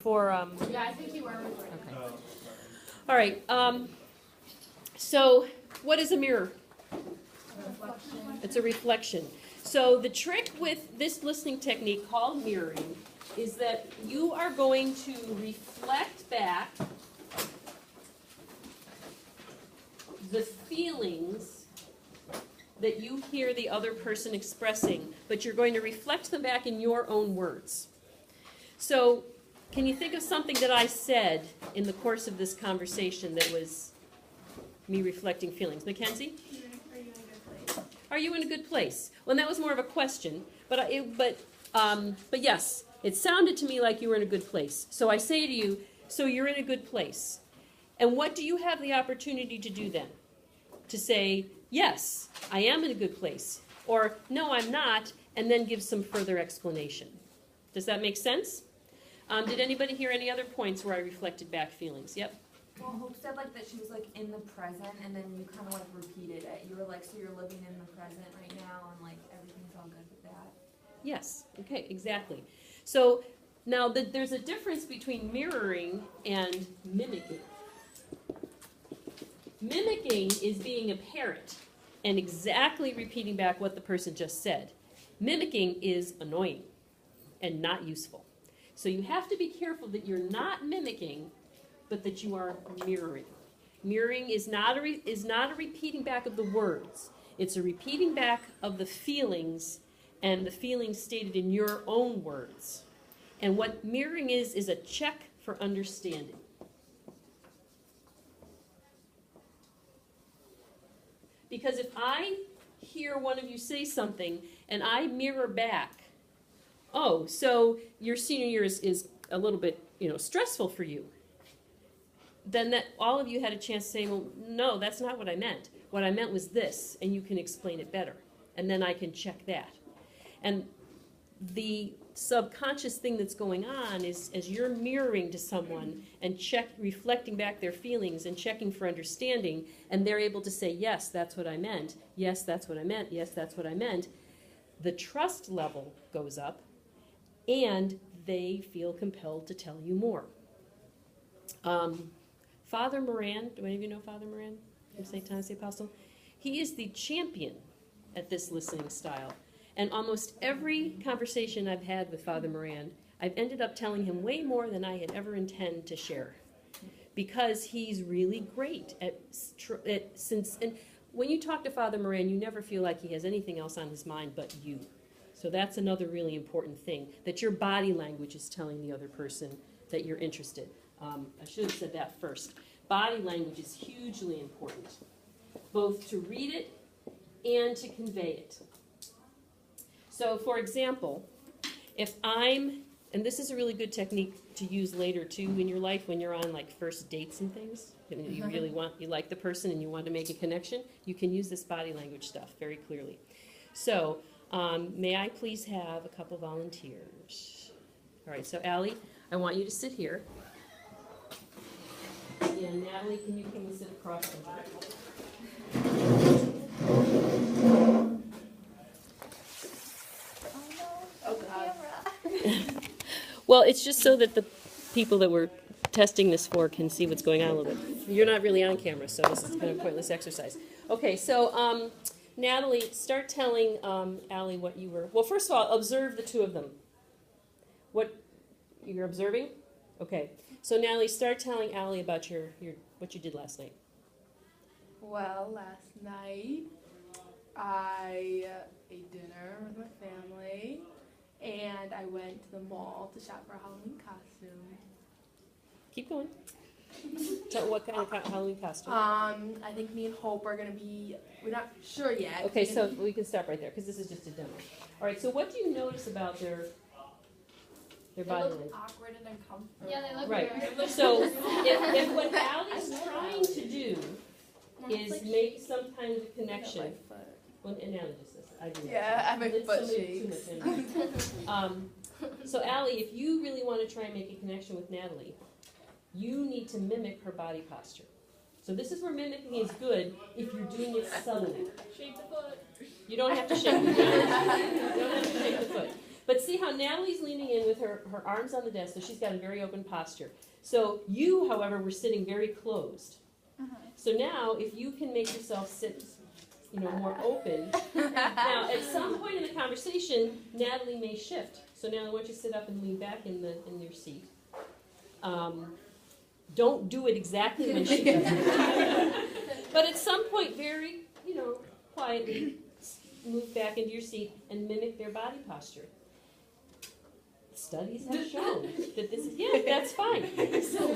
For Yeah, I think you were recording. okay. All right. So what is a mirror? Reflection. It's a reflection. So the trick with this listening technique called mirroring is that you are going to reflect back the feelings that you hear the other person expressing, but you're going to reflect them back in your own words. So can you think of something that I said in the course of this conversation that was me reflecting feelings? Mackenzie? Are you in a good place? Well, and that was more of a question, but yes, it sounded to me like you were in a good place. So I say to you, so you're in a good place. And what do you have the opportunity to do then? To say, yes, I am in a good place, or no, I'm not, and then give some further explanation. Does that make sense? Did anybody hear any other points where I reflected back feelings? Yep. Well, Hope said like that she was like in the present, and then you kind of like repeated it. You were like, so you're living in the present right now, and like everything's all good with that. Yes. Okay. Exactly. So now there's a difference between mirroring and mimicking. Mimicking is being a parrot and exactly repeating back what the person just said. Mimicking is annoying and not useful. So you have to be careful that you're not mimicking, but that you are mirroring. Mirroring is not a repeating back of the words. It's a repeating back of the feelings, and the feelings stated in your own words. And what mirroring is a check for understanding. Because if I hear one of you say something and I mirror back, oh, so your senior year is a little bit, stressful for you, then that all of you had a chance to say, well, no, that's not what I meant. What I meant was this, and you can explain it better. And then I can check that. And the subconscious thing that's going on is as you're mirroring to someone and reflecting back their feelings and checking for understanding, and they're able to say, yes, that's what I meant. Yes, that's what I meant. Yes, that's what I meant. The trust level goes up, and they feel compelled to tell you more. Father Moran, do any of you know Father Moran from St. Thomas the Apostle? He is the champion at this listening style. And almost every conversation I've had with Father Moran, I've ended up telling him way more than I had ever intended to share. Because he's really great and when you talk to Father Moran, you never feel like he has anything else on his mind but you. So that's another really important thing, that your body language is telling the other person that you're interested. I should have said that first. Body language is hugely important, both to read it and to convey it. So, for example, if and this is a really good technique to use later too in your life when you're on like first dates and things, and you like the person and you want to make a connection, you can use this body language stuff very clearly. So, may I please have a couple volunteers? All right, so Allie, I want you to sit here. And Natalie, can you come and sit across from her? Oh, God. Well, it's just so that the people that we're testing this for can see what's going on a little bit. You're not really on camera, so this is kind of a pointless exercise. Okay, so Natalie, start telling Allie what you were. Well, first of all, observe the two of them. What you're observing? Okay. So Natalie, start telling Allie about what you did last night. Well, last night I ate dinner with my family, and I went to the mall to shop for a Halloween costume. Keep going. So what kind of Halloween costume? I think me and Hope are gonna be. We're not sure yet. Okay, so we can stop right there because this is just a demo. All right. So what do you notice about their body language? Awkward and uncomfortable. Yeah, they look Right. weird. So if what Allie's trying to do is make some kind of connection. Well, and Allie just says, I do. Yeah, I make It's butt too much shakes. energy. So Allie, if you really want to try and make a connection with Natalie, you need to mimic her body posture. So this is where mimicking is good if you're doing it subtly. Shake the foot. You don't have to shake the foot. You don't have to shake the foot. But see how Natalie's leaning in with her arms on the desk, so she's got a very open posture. So you, however, were sitting very closed. So now, if you can make yourself sit, more open. Now, at some point in the conversation, Natalie may shift. So Natalie, why don't you sit up and lean back in your seat. Don't do it exactly when she does it. But at some point, very, quietly move back into your seat and mimic their body posture. Studies have shown that this is, that's fine. So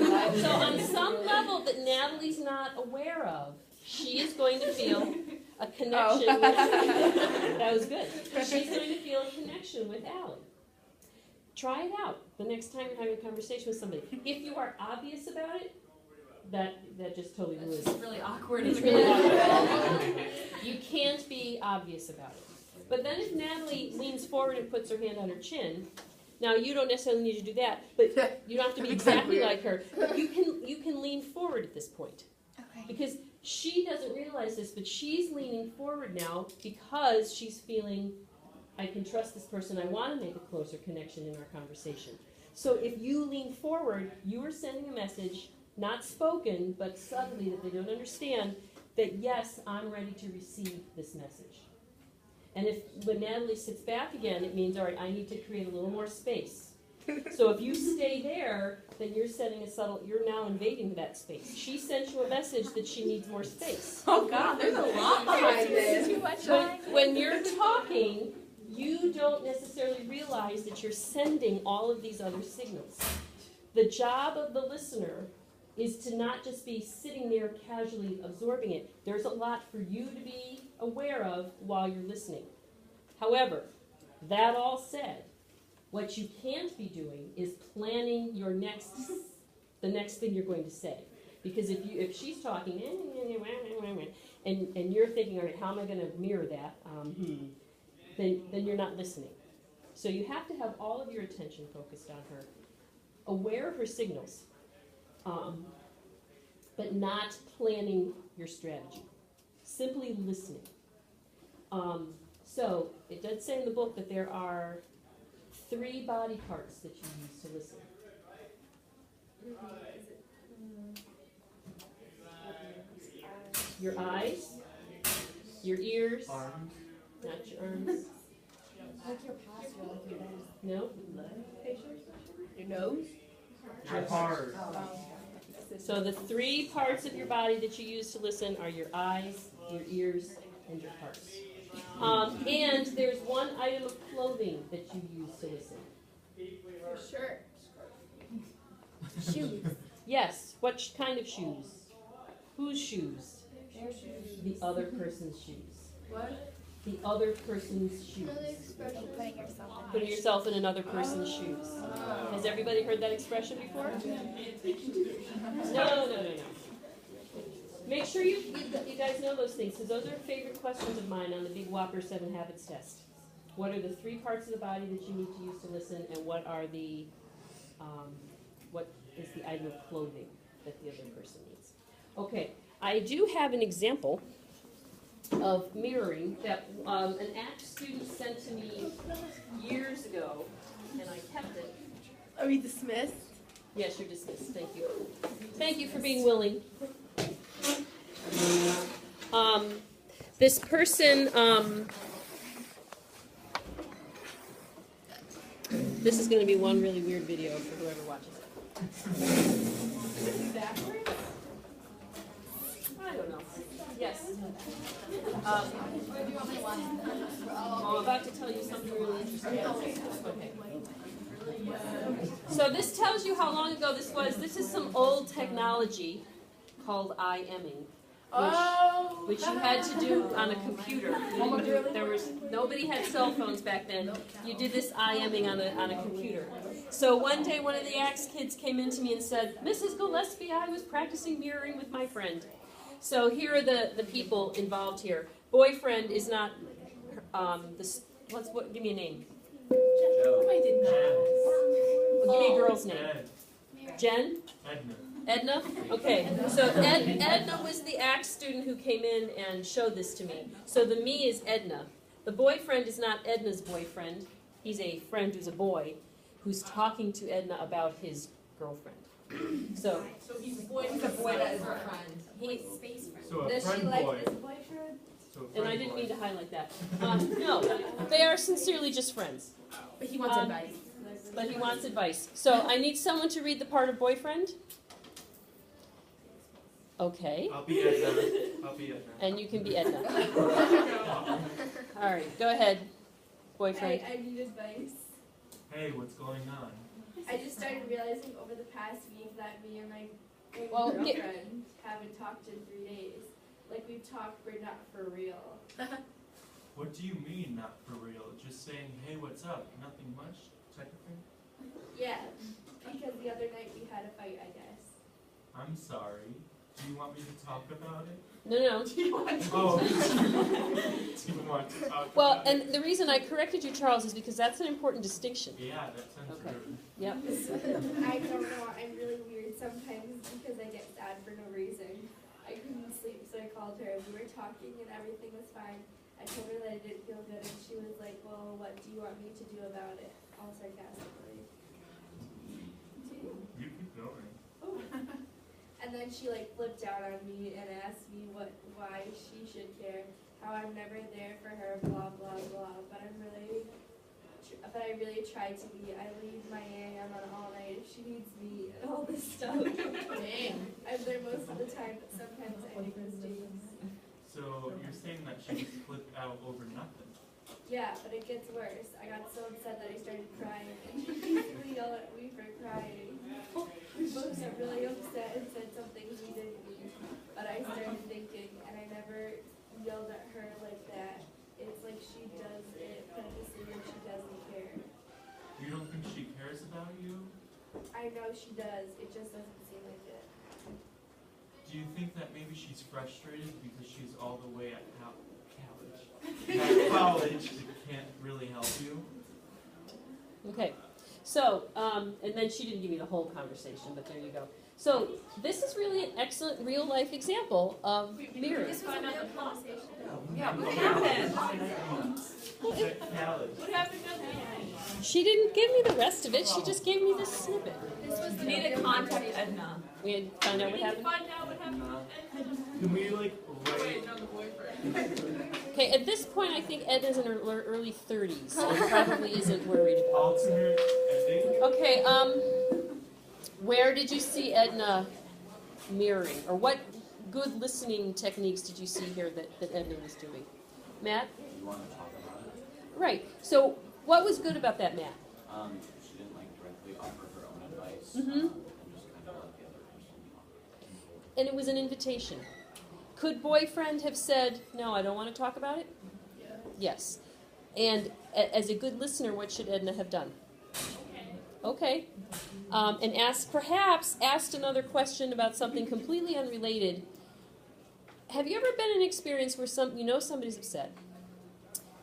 on some level that Natalie's not aware of, she is going to feel a connection with, that was good. She's going to feel a connection with Allie. Try it out the next time you're having a conversation with somebody. If you are obvious about it, that just totally ruins It's it. really awkward. It's really awkward. You can't be obvious about it. But then if Natalie leans forward and puts her hand on her chin, now you don't necessarily need to do that, but you don't have to be exactly like her. But you can lean forward at this point. Okay. Because she doesn't realize this, but she's leaning forward now because she's feeling, I can trust this person, I want to make a closer connection in our conversation. So if you lean forward, you are sending a message, not spoken, but subtly that they don't understand, that yes, I'm ready to receive this message. And when Natalie sits back again, it means, all right, I need to create a little more space. So if you stay there, then you're sending you're now invading that space. She sent you a message that she needs more space. Oh God, there's a lot behind this. Too much. When you're talking, you don't necessarily realize that you're sending all of these other signals. The job of the listener is to not just be sitting there casually absorbing it. There's a lot for you to be aware of while you're listening. However, that all said, what you can't be doing is planning the next thing you're going to say. Because if she's talking and you're thinking, all right, how am I going to mirror that? Then you're not listening. So you have to have all of your attention focused on her, aware of her signals, but not planning your strategy. Simply listening. So it does say in the book that there are 3 body parts that you use to listen. Your eyes, your ears, not your arms. Like your posture, like your nose. No? Your nose? Your heart. So the 3 parts of your body that you use to listen are your eyes, your ears, and your hearts. And there's one item of clothing that you use to listen. Your shirt. Shoes. Yes. What kind of shoes? Whose shoes? Their shoes. The other person's shoes. What? The other person's shoes. Putting yourself in another person's shoes. Has everybody heard that expression before? No. Make sure you guys know those things, because those are favorite questions of mine on the Big Whopper 7 Habits test. What are the 3 parts of the body that you need to use to listen, and what is the item of clothing that the other person needs? Okay, I do have an example of mirroring that an ACT student sent to me years ago, and I kept it. Are we dismissed? Yes, you're dismissed. Thank you. Thank you for being willing. This person, this is going to be one really weird video for whoever watches it. Backwards? I don't know. Yes. I'm about to tell you something really interesting. Okay. So this tells you how long ago this was. This is some old technology called IMing, which you had to do on a computer. Nobody had cell phones back then. You did this IMing on a computer. So one day one of the ACTS kids came in to me and said, "Mrs. Gillespie, I was practicing mirroring with my friend." So here are the people involved here. Boyfriend is not give me a name. I did not. Well, give me a girl's name. Jen? Edna? Okay. So Edna was the ACTS student who came in and showed this to me. So the me is Edna. The boyfriend is not Edna's boyfriend. He's a friend who's a boy who's talking to Edna about his girlfriend. So, He's a boy He's a boy that is a friend. He's space friend. So a Does she friend like boy. this boyfriend? So a and friend I didn't boy. mean to highlight that. No, they are sincerely just friends. But he wants Um, advice. But he wants advice. So I need someone to read the part of boyfriend. Okay. I'll be Edna. I'll be Edna. And you can be Edna. All right, go ahead, boyfriend. I need advice. Hey, what's going on? I just started realizing over the past week that me and my Well, girlfriend haven't talked in 3 days. Like we've talked, but not for real. What do you mean, not for real? Just saying, hey, what's up? Nothing much, type of thing? Yeah, because the other night we had a fight, I guess. I'm sorry. Do you want me to talk about it? No. Oh. Do you want to talk Well, about it? and the reason I corrected you, Charles, is because that's an important distinction. Yeah, that sounds Okay. rude. Yep. I don't know, I'm really weird sometimes because I get sad for no reason. I couldn't sleep, so I called her. We were talking and everything was fine. I told her that I didn't feel good and she was like, well, what do you want me to do about it? All sarcastically. You keep going. And then she like flipped out on me and asked me why she should care, how I'm never there for her, blah blah blah. But I really try to be. I leave my AM on all night if she needs me and all this stuff. Dang. I'm there most of the time, but sometimes I make mistakes. So you're saying that she just flipped out over nothing? Yeah, but it gets worse. I got so upset that I started crying, and she basically yelled at me for crying. We both got really upset and said some things we didn't mean. But I started thinking, and I never yelled at her like that. It's like she does it purposely and she doesn't care. You don't think she cares about you? I know she does, it just doesn't seem like it. Do you think that maybe she's frustrated because she's all the way at college and can't really help you? Okay. So, and then she didn't give me the whole conversation, but there you go. So this is really an excellent real-life example of mirroring. This was a real conversation. Yeah, what happened? At college. What happened at the end? She didn't give me the rest of it. She just gave me this snippet. This was You need to contact Edna. We had to find out what happened. Find out what happened. Can we like write? Wait, on the boyfriend. Okay, at this point, I think Edna's in her early 30s and probably isn't worried about Alternate ending? it. Okay, where did you see Edna mirroring? Or what good listening techniques did you see here that Edna was doing? Matt? You want to talk about it? Right. So what was good about that, Matt? She didn't like directly offer her own advice, Mhm. and just kind of let the other person talk. And it was an invitation. Could boyfriend have said, no, I don't want to talk about it? Yes. And as a good listener, what should Edna have done? Okay. And perhaps asked another question about something completely unrelated. Have you ever been in an experience where somebody's upset?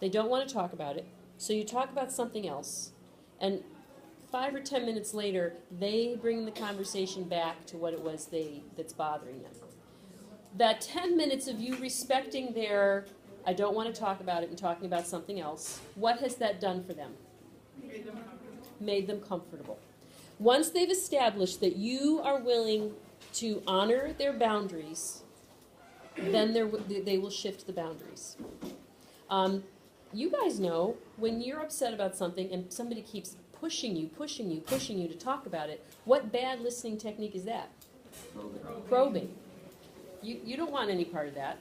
They don't want to talk about it. So you talk about something else. And 5 or 10 minutes later, they bring the conversation back to what it was that's bothering them. That 10 minutes of you respecting their, I don't want to talk about it, and talking about something else, what has that done for them? Made them comfortable. Once they've established that you are willing to honor their boundaries, then they will shift the boundaries. You guys know when you're upset about something and somebody keeps pushing you to talk about it, what bad listening technique is that? Probing. You don't want any part of that.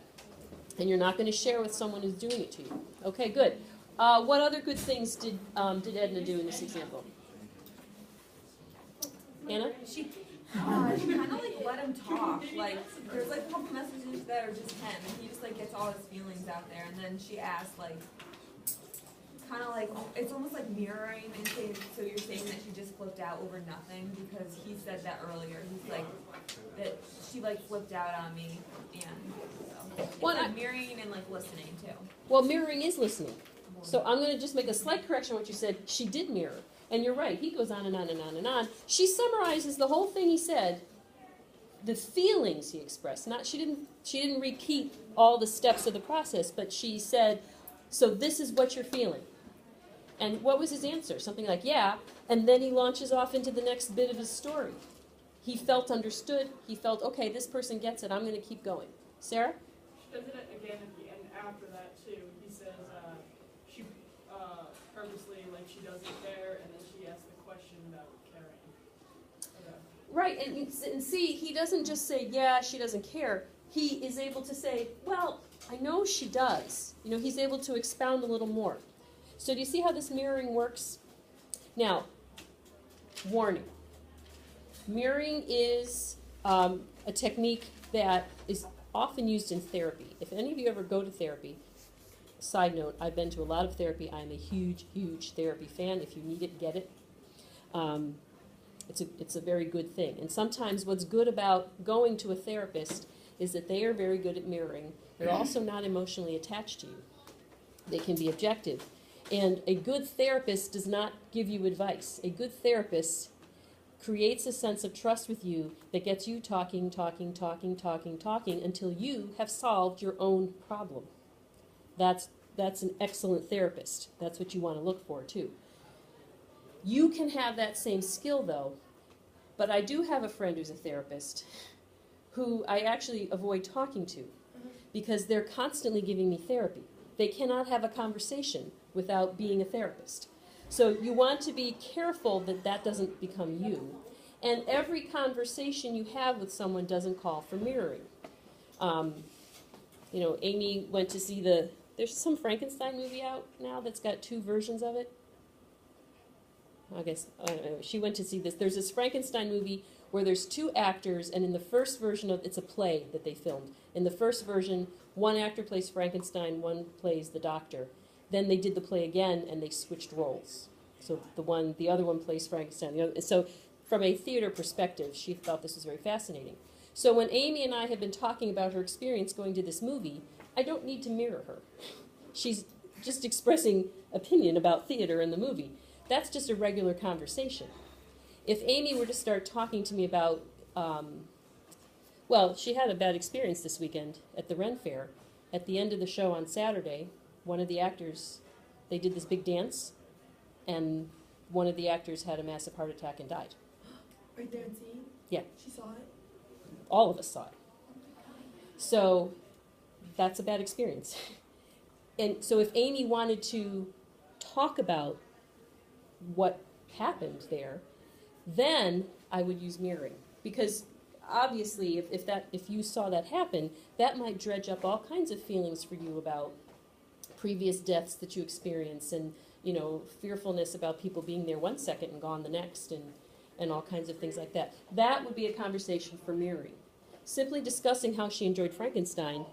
And you're not going to share with someone who's doing it to you. Okay, good. What other good things did Edna do in this example? Anna? She kind of like let him talk. Like there's like a couple messages that are just him, and he just like gets all his feelings out there. And then she asked like, kind of like it's almost like mirroring and saying. So you're saying that she just flipped out over nothing because he said that earlier. He's like that she like flipped out on me, and so it's Well, like mirroring and like listening too. Well, mirroring is listening. So I'm going to just make a slight correction on what you said. She did mirror. And you're right. He goes on and on and on and on. She summarizes the whole thing he said, the feelings he expressed. She didn't repeat all the steps of the process, but she said, so this is what you're feeling. And what was his answer? Something like, yeah, and then he launches off into the next bit of his story. He felt understood. He felt, okay, this person gets it. I'm going to keep going. Sarah? She does it again at the end after that too. He says she purposely, like, she doesn't care, and then she asks the question about caring. Okay. Right, and see, he doesn't just say, yeah, she doesn't care. He is able to say, well, I know she does. You know, he's able to expound a little more. So do you see how this mirroring works? Now, warning. Mirroring is a technique that is often used in therapy. If any of you ever go to therapy, side note, I've been to a lot of therapy. I'm a huge, huge therapy fan. If you need it, get it. It's a very good thing. And sometimes what's good about going to a therapist is that they are very good at mirroring. They're also not emotionally attached to you. They can be objective. And a good therapist does not give you advice. A good therapist creates a sense of trust with you that gets you talking until you have solved your own problem. That's an excellent therapist. That's what you want to look for, too. You can have that same skill, though, but I do have a friend who's a therapist who I actually avoid talking to because they're constantly giving me therapy. They cannot have a conversation without being a therapist. So you want to be careful that that doesn't become you. And every conversation you have with someone doesn't call for mirroring. You know, Amy went to see there's some Frankenstein movie out now that's got 2 versions of it. I guess, I don't know, she went to see this. There's this Frankenstein movie where there's 2 actors, and in the first version it's a play that they filmed. In the first version, one actor plays Frankenstein, one plays the doctor. Then they did the play again, and they switched roles. So the other one plays Frankenstein. So from a theater perspective, she thought this was very fascinating. So when Amy and I have been talking about her experience going to this movie, I don't need to mirror her. She's just expressing opinion about theater and the movie. That's just a regular conversation. If Amy were to start talking to me about, well, she had a bad experience this weekend at the Ren Fair. At the end of the show on Saturday, one of the actors, they did this big dance, and one of the actors had a massive heart attack and died. Right there in scene? Yeah. She saw it? All of us saw it. So that's a bad experience. And so if Amy wanted to talk about what happened there, then I would use mirroring. Because obviously if you saw that happen, that might dredge up all kinds of feelings for you about previous deaths that you experienced and, you know, fearfulness about people being there one second and gone the next and all kinds of things like that. That would be a conversation for mirroring. Simply discussing how she enjoyed Frankenstein,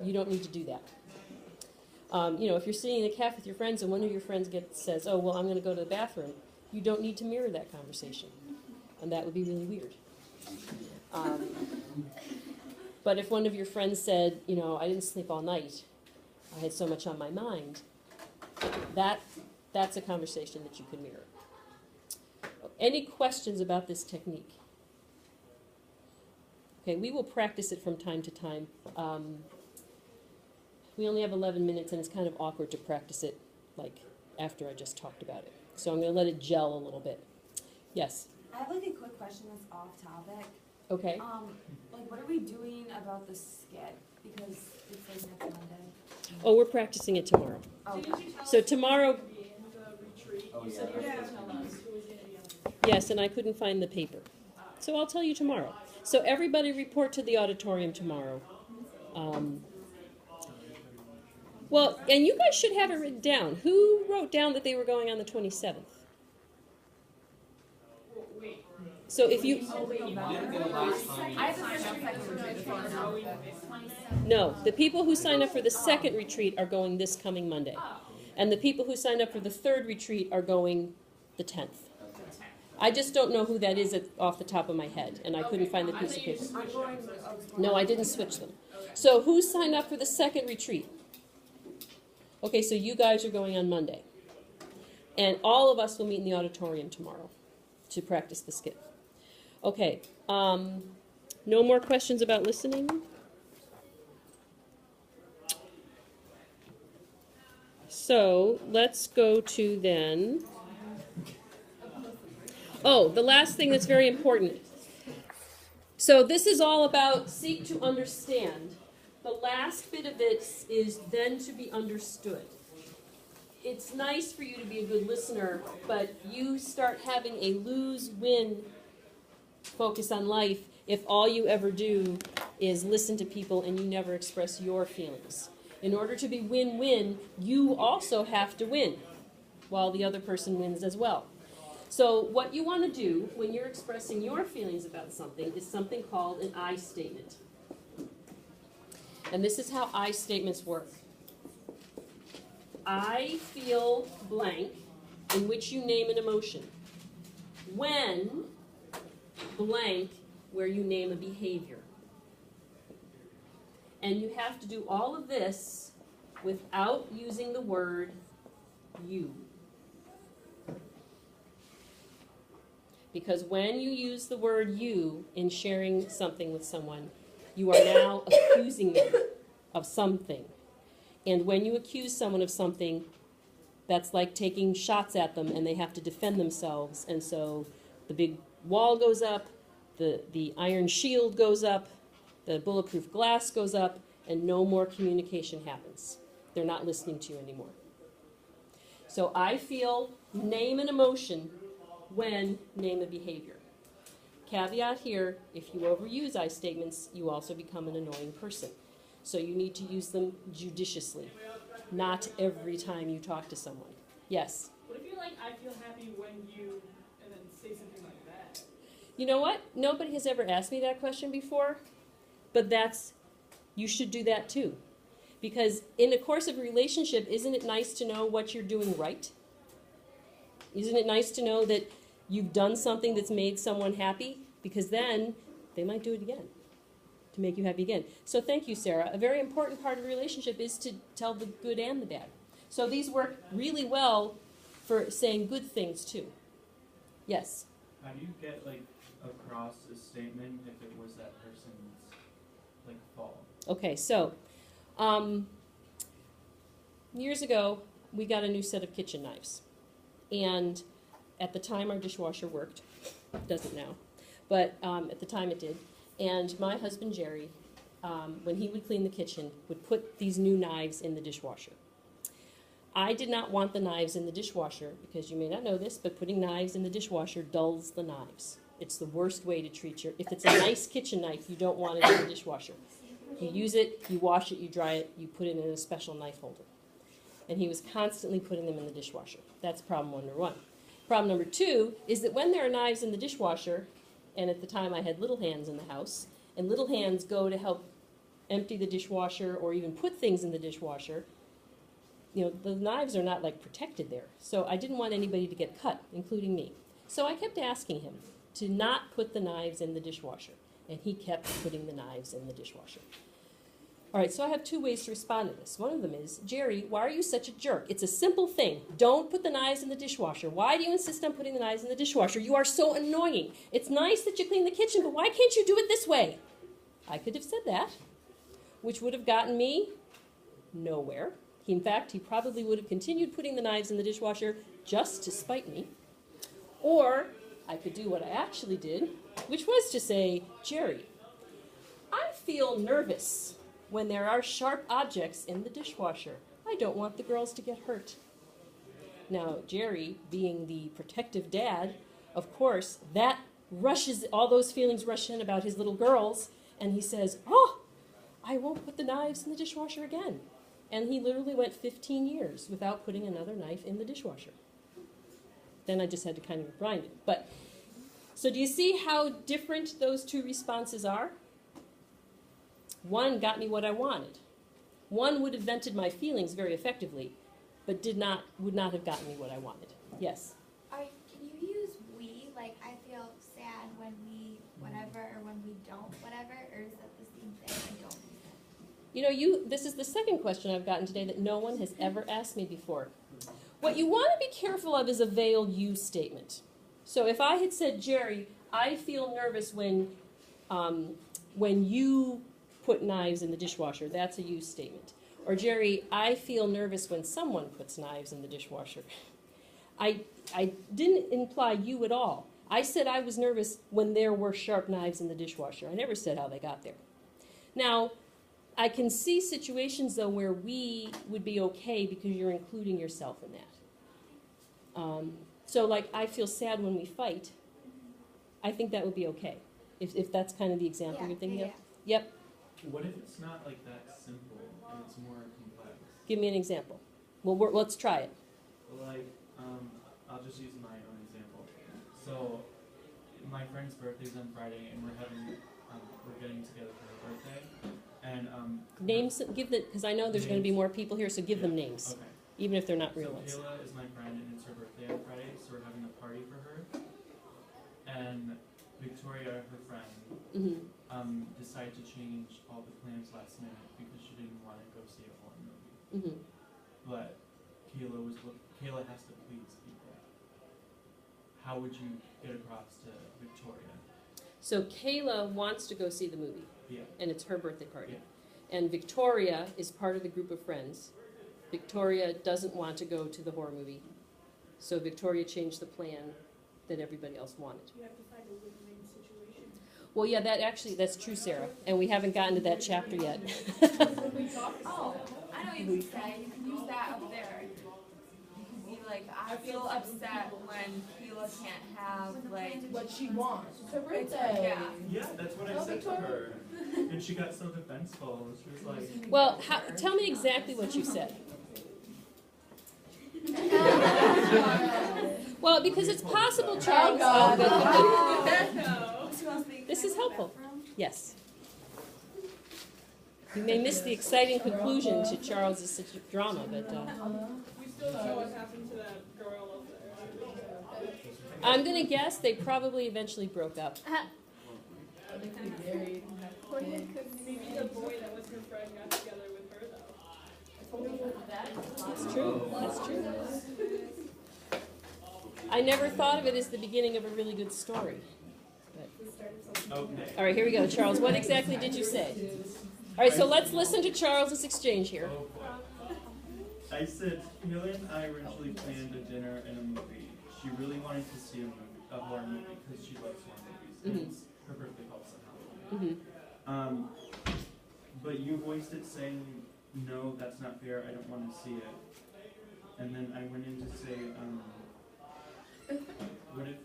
you don't need to do that. You know, if you're sitting in a cafe with your friends and one of your friends says, oh, well, I'm going to go to the bathroom, you don't need to mirror that conversation. And that would be really weird. But if one of your friends said, you know, I didn't sleep all night, I had so much on my mind, that's a conversation that you can mirror. Any questions about this technique? Okay, we will practice it from time to time. We only have 11 minutes, and it's kind of awkward to practice it like after I just talked about it. So I'm going to let it gel a little bit. Yes? I have like a quick question that's off topic. Okay. Like, what are we doing about the skit? Because it's like next Monday. Oh, we're practicing it tomorrow. Oh, Didn't you tell So us who was tomorrow- gonna be in the retreat? Oh, You said you yeah. were gonna tell us who was gonna be on the retreat. Yes, and I couldn't find the paper. So I'll tell you tomorrow. So everybody report to the auditorium tomorrow. Well, and you guys should have it written down. Who wrote down that they were going on the 27th? Wait. So if you... Oh, wait, You didn't get a last time. I have to finish the second retreat before now. No, the people who sign up for the second retreat are going this coming Monday. And the people who signed up for the third retreat are going the 10th. I just don't know who that is off the top of my head, and I couldn't find the piece of paper. I'm going. No, I didn't switch them. So who signed up for the second retreat? Okay, so you guys are going on Monday. And all of us will meet in the auditorium tomorrow to practice the skit. Okay, no more questions about listening? So So let's go to then. Oh, the last thing that's very important. So this is all about seek to understand. The last bit of it is then to be understood. It's nice for you to be a good listener, but you start having a lose-win focus on life if all you ever do is listen to people and you never express your feelings. In order to be win-win, you also have to win, while the other person wins as well. So what you want to do when you're expressing your feelings about something is something called an I statement. And this is how I statements work. I feel blank, in which you name an emotion. When blank, where you name a behavior. And you have to do all of this without using the word you. Because when you use the word you in sharing something with someone, you are now accusing them of something. And when you accuse someone of something, that's like taking shots at them and they have to defend themselves. And so the big wall goes up, the iron shield goes up, the bulletproof glass goes up, and no more communication happens. They're not listening to you anymore. So I feel, name an emotion, when, name a behavior. Caveat here, if you overuse I statements, you also become an annoying person. So you need to use them judiciously, not every time you talk to someone. Yes? What if you're like, I feel happy when you, and then say something like that? You know what? Nobody has ever asked me that question before, but you should do that too. Because in the course of a relationship, isn't it nice to know what you're doing right? Isn't it nice to know that you've done something that's made someone happy? Because then they might do it again to make you happy again. So thank you, Sarah. A very important part of a relationship is to tell the good and the bad. So these work really well for saying good things too. Yes? How do you get across a statement if it was that person's fault? Okay, so years ago, we got a new set of kitchen knives. And at the time, our dishwasher worked. Doesn't now. But at the time, it did. And my husband, Jerry, when he would clean the kitchen, would put these new knives in the dishwasher. I did not want the knives in the dishwasher, because you may not know this, but putting knives in the dishwasher dulls the knives. It's the worst way to treat if it's a nice kitchen knife, you don't want it in the dishwasher. You use it, you wash it, you dry it, you put it in a special knife holder. And he was constantly putting them in the dishwasher. That's problem number one. Problem number two is that when there are knives in the dishwasher, and at the time I had little hands in the house, and little hands go to help empty the dishwasher or even put things in the dishwasher, the knives are not protected there. So I didn't want anybody to get cut, including me. So I kept asking him to not put the knives in the dishwasher, and he kept putting the knives in the dishwasher. All right, so I have two ways to respond to this. One of them is, Jerry, why are you such a jerk? It's a simple thing. Don't put the knives in the dishwasher. Why do you insist on putting the knives in the dishwasher? You are so annoying. It's nice that you clean the kitchen, but why can't you do it this way? I could have said that, which would have gotten me nowhere. In fact, he probably would have continued putting the knives in the dishwasher just to spite me. Or I could do what I actually did, which was to say, Jerry, I feel nervous when there are sharp objects in the dishwasher. I don't want the girls to get hurt. Now, Jerry, being the protective dad, of course, all those feelings rush in about his little girls, and he says, I won't put the knives in the dishwasher again. And he literally went 15 years without putting another knife in the dishwasher. Then I just had to kind of grind it. So do you see how different those two responses are? One got me what I wanted. One would have vented my feelings very effectively, but would not have gotten me what I wanted. Yes? Can you use we? Like, I feel sad when we whatever, or when we don't whatever, or is that the same thing? I don't. This is the second question I've gotten today that no one has ever asked me before. What you want to be careful of is a veiled you statement. So if I had said, Jerry, I feel nervous when you put knives in the dishwasher, that's a you statement. Or Jerry, I feel nervous when someone puts knives in the dishwasher. I didn't imply you at all. I said I was nervous when there were sharp knives in the dishwasher. I never said how they got there. Now, I can see situations, though, where we would be okay because you're including yourself in that. So, like, I feel sad when we fight. I think that would be okay, if that's kind of the example you're thinking of. Yep. What if it's not like that simple and it's more complex? Give me an example. Well, let's try it. Like, I'll just use my own example. So, my friend's birthday's on Friday, and we're getting together for her birthday. And Names, because I know there's going to be more people here, so give them names, Okay. even if they're not real So ones. Kayla is my friend, and it's her birthday on Friday, so we're having a party for her. And Victoria, her friend, Mm-hmm. decided to change all the plans last minute because she didn't want to go see a horror movie. Mm-hmm. But Kayla has to please people. How would you get across to Victoria? So Kayla wants to go see the movie, Yeah. and it's her birthday party. And Victoria is part of the group of friends. Victoria doesn't want to go to the horror movie, so Victoria changed the plan that everybody else wanted. You have to find a win-win situation. Well, yeah, that's true, Sarah, and we haven't gotten to that chapter yet. Oh, I know what you can say. You can use that up there. You can be like, I feel upset when Keela can't have like What she wants. It's her It's- birthday. yeah. Yeah, that's what I said to her. And she got so defensive. She was like, Well, tell me exactly what you said. Well, because it's possible, Charles. God. This is helpful. Yes. You may miss the exciting conclusion to Charles's drama, but We still don't know what happened to that girl up there. I'm going to guess they probably eventually broke up. They could be married. Maybe the boy that was her friend got together with her though. That's true. That's true. I never thought of it as the beginning of a really good story. okay. All right, here we go, Charles. What exactly did you say? All right, so let's listen to Charles's exchange here. Oh, boy. I said, Kayla and I originally planned a dinner and a movie. She really wanted to see a horror movie because she loves horror movies. And it's her birthday falls on Halloween. Mm-hmm. But you voiced it saying, no, that's not fair, I don't want to see it. And then I went in to say, what if...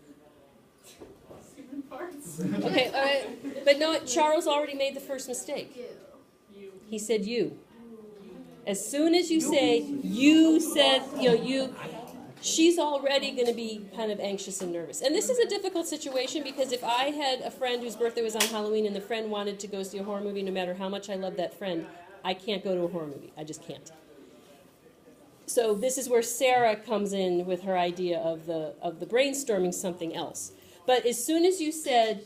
Stephen parts. Okay, but no, Charles already made the first mistake. He said you. As soon as you say, you said, she's already going to be kind of anxious and nervous. And this is a difficult situation because if I had a friend whose birthday was on Halloween and the friend wanted to go see a horror movie, no matter how much I love that friend, I can't go to a horror movie. I just can't. So this is where Sarah comes in with her idea of the brainstorming something else. But as soon as you said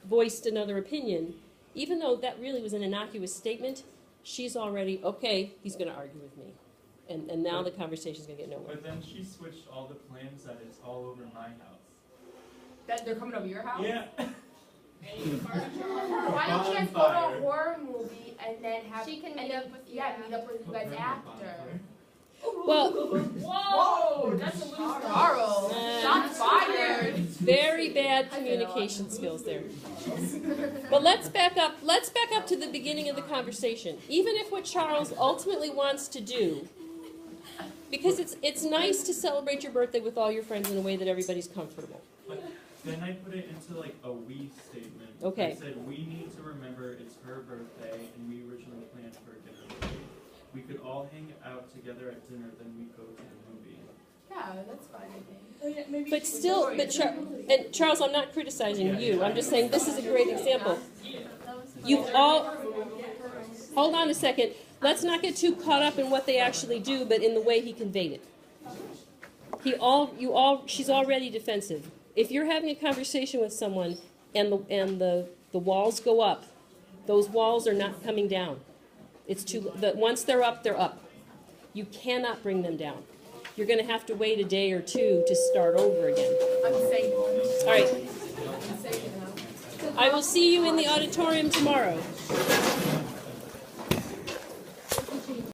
voiced another opinion, even though that really was an innocuous statement, she's already, okay, he's going to argue with me. And now the conversation's going to get nowhere. But then she switched all the plans that it's all over my house. That they're coming over your house? Yeah. Why don't you guys go to a horror movie and then have She can and meet then- up with you yeah, meet up with you guys after. Well, Whoa! That's a loose Charles, shots fired. very bad communication skills there. But let's back up. Let's back up to the beginning of the conversation. Even if what Charles ultimately wants to do, because it's nice to celebrate your birthday with all your friends in a way that everybody's comfortable. But then I put it into like a we statement. Okay. I said we need to remember it's her birthday and we originally planned for a dinner party. We could all hang out together at dinner, then we go to the movie. Yeah, that's fine, I think. Oh, yeah, maybe But still, and Charles, I'm not criticizing you. I'm just saying this is a great example. You all, hold on a second. Let's not get too caught up in what they actually do, but in the way he conveyed it. She's already defensive. If you're having a conversation with someone and the walls go up, those walls are not coming down. It's once they're up, they're up. You cannot bring them down. You're going to have to wait a day or two to start over again. I'm saying. All right. I'm saying now. I will see you in the auditorium tomorrow.